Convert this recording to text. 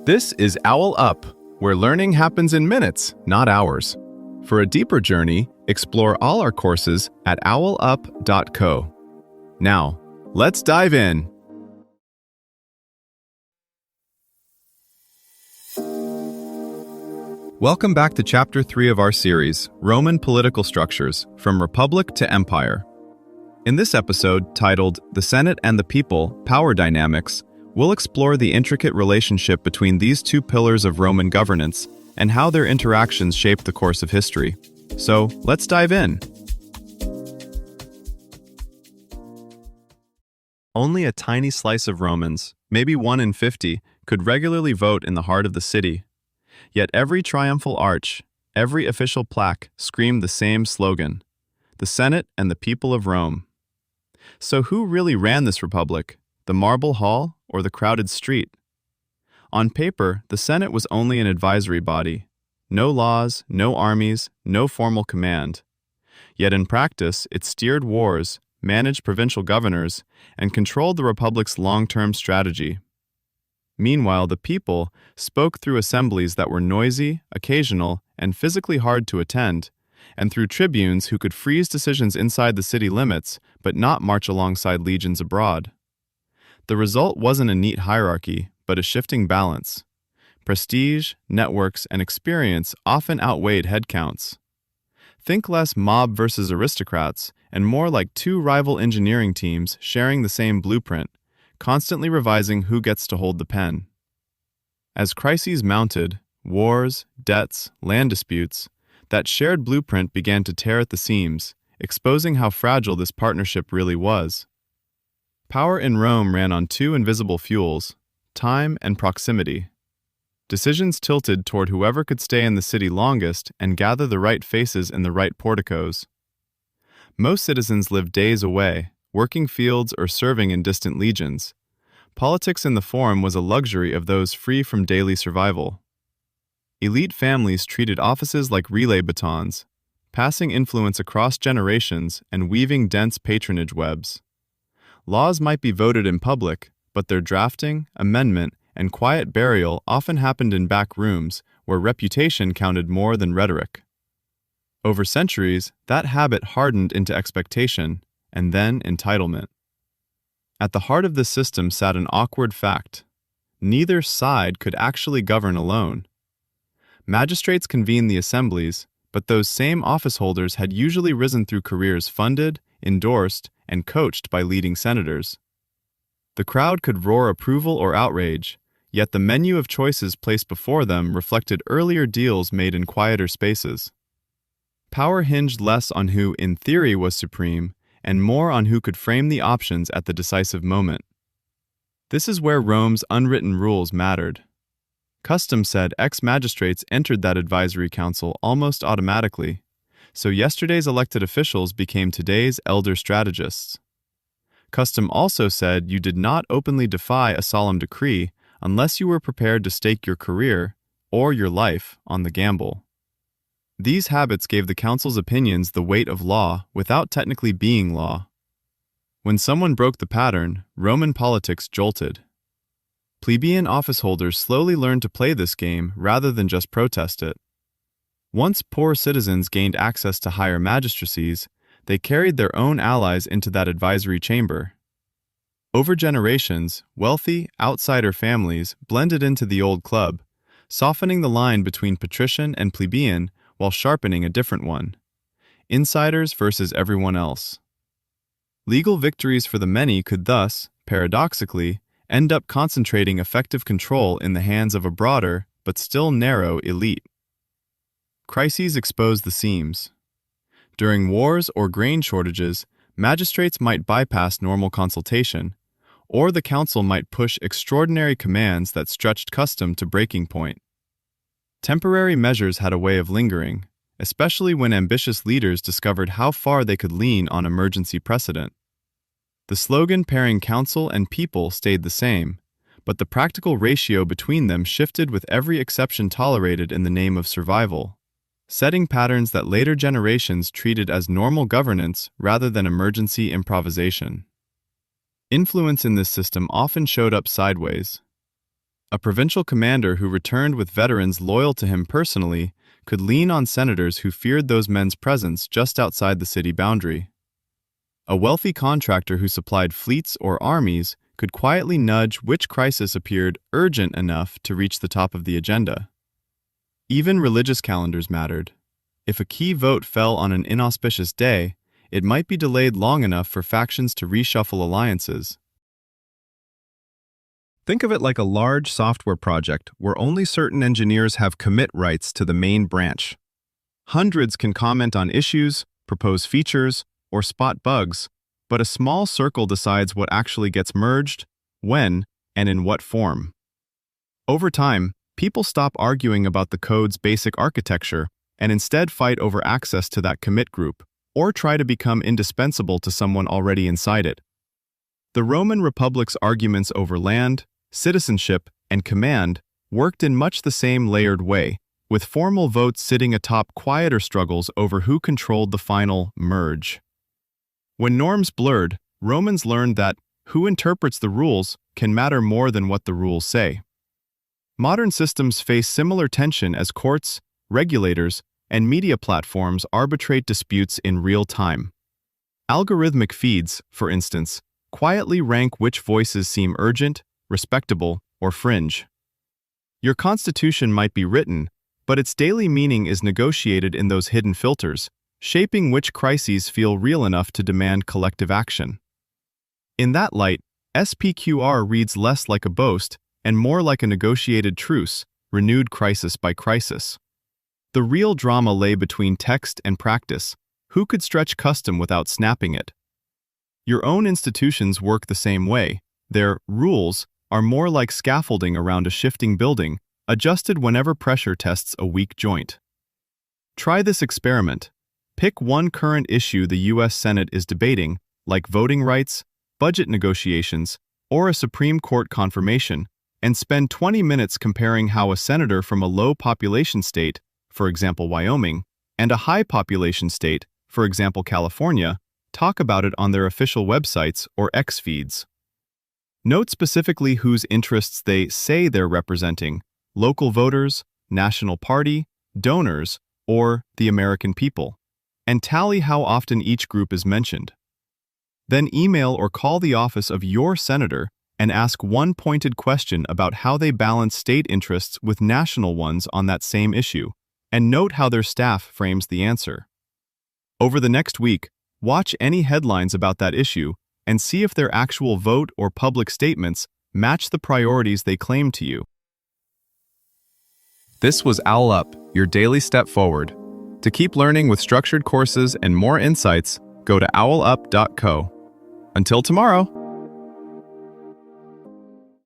This is OwlUp, where learning happens in minutes, not hours. For a deeper journey, explore all our courses at owlup.co. Now, let's dive in. Welcome back to Chapter 3 of our series, Roman Political Structures, from Republic to Empire. In this episode, titled The Senate and the People, Power Dynamics, we'll explore the intricate relationship between these two pillars of Roman governance and how their interactions shaped the course of history. So, let's dive in. Only a tiny slice of Romans, maybe 1 in 50, could regularly vote in the heart of the city. Yet every triumphal arch, every official plaque screamed the same slogan: the Senate and the people of Rome. So who really ran this republic? The marble hall or the crowded street? On paper, the Senate was only an advisory body. No laws, no armies, no formal command. Yet in practice, it steered wars, managed provincial governors, and controlled the republic's long-term strategy. Meanwhile, the people spoke through assemblies that were noisy, occasional, and physically hard to attend, and through tribunes who could freeze decisions inside the city limits but not march alongside legions abroad. The result wasn't a neat hierarchy, but a shifting balance. Prestige, networks, and experience often outweighed headcounts. Think less mob versus aristocrats, and more like two rival engineering teams sharing the same blueprint, constantly revising who gets to hold the pen. As crises mounted, wars, debts, land disputes, that shared blueprint began to tear at the seams, exposing how fragile this partnership really was. Power in Rome ran on two invisible fuels: time and proximity. Decisions tilted toward whoever could stay in the city longest and gather the right faces in the right porticos. Most citizens lived days away, working fields or serving in distant legions. Politics in the Forum was a luxury of those free from daily survival. Elite families treated offices like relay batons, passing influence across generations and weaving dense patronage webs. Laws might be voted in public, but their drafting, amendment, and quiet burial often happened in back rooms where reputation counted more than rhetoric. Over centuries, that habit hardened into expectation, and then entitlement. At the heart of this system sat an awkward fact: neither side could actually govern alone. Magistrates convened the assemblies, but those same office holders had usually risen through careers funded, endorsed, and coached by leading senators. The crowd could roar approval or outrage, yet the menu of choices placed before them reflected earlier deals made in quieter spaces. Power hinged less on who, in theory, was supreme, and more on who could frame the options at the decisive moment. This is where Rome's unwritten rules mattered. Custom said ex-magistrates entered that advisory council almost automatically, so yesterday's elected officials became today's elder strategists. Custom also said you did not openly defy a solemn decree unless you were prepared to stake your career, or your life, on the gamble. These habits gave the council's opinions the weight of law without technically being law. When someone broke the pattern, Roman politics jolted. Plebeian office holders slowly learned to play this game rather than just protest it. Once poor citizens gained access to higher magistracies, they carried their own allies into that advisory chamber. Over generations, wealthy, outsider families blended into the old club, softening the line between patrician and plebeian while sharpening a different one: insiders versus everyone else. Legal victories for the many could thus, paradoxically, end up concentrating effective control in the hands of a broader, but still narrow, elite. Crises exposed the seams. During wars or grain shortages, magistrates might bypass normal consultation, or the council might push extraordinary commands that stretched custom to breaking point. Temporary measures had a way of lingering, especially when ambitious leaders discovered how far they could lean on emergency precedent. The slogan pairing council and people stayed the same, but the practical ratio between them shifted with every exception tolerated in the name of survival, setting patterns that later generations treated as normal governance rather than emergency improvisation. Influence in this system often showed up sideways. A provincial commander who returned with veterans loyal to him personally could lean on senators who feared those men's presence just outside the city boundary. A wealthy contractor who supplied fleets or armies could quietly nudge which crisis appeared urgent enough to reach the top of the agenda. Even religious calendars mattered. If a key vote fell on an inauspicious day, it might be delayed long enough for factions to reshuffle alliances. Think of it like a large software project where only certain engineers have commit rights to the main branch. Hundreds can comment on issues, propose features, or spot bugs, but a small circle decides what actually gets merged, when, and in what form. Over time, people stop arguing about the code's basic architecture and instead fight over access to that commit group, or try to become indispensable to someone already inside it. The Roman Republic's arguments over land, citizenship, and command worked in much the same layered way, with formal votes sitting atop quieter struggles over who controlled the final merge. When norms blurred, Romans learned that who interprets the rules can matter more than what the rules say. Modern systems face similar tension as courts, regulators, and media platforms arbitrate disputes in real time. Algorithmic feeds, for instance, quietly rank which voices seem urgent, respectable, or fringe. Your constitution might be written, but its daily meaning is negotiated in those hidden filters, shaping which crises feel real enough to demand collective action. In that light, SPQR reads less like a boast and more like a negotiated truce, renewed crisis by crisis. The real drama lay between text and practice. Who could stretch custom without snapping it? Your own institutions work the same way. Their rules are more like scaffolding around a shifting building, adjusted whenever pressure tests a weak joint. Try this experiment. Pick one current issue the U.S. Senate is debating, like voting rights, budget negotiations, or a Supreme Court confirmation, and spend 20 minutes comparing how a senator from a low population state, for example Wyoming, and a high population state, for example California, talk about it on their official websites or X feeds. Note specifically whose interests they say they're representing: local voters, national party, donors, or the American people, and tally how often each group is mentioned. Then email or call the office of your senator and ask one pointed question about how they balance state interests with national ones on that same issue, and note how their staff frames the answer. Over the next week, watch any headlines about that issue and see if their actual vote or public statements match the priorities they claim to you. This was OwlUp, your daily step forward. To keep learning with structured courses and more insights, go to owlup.co. Until tomorrow!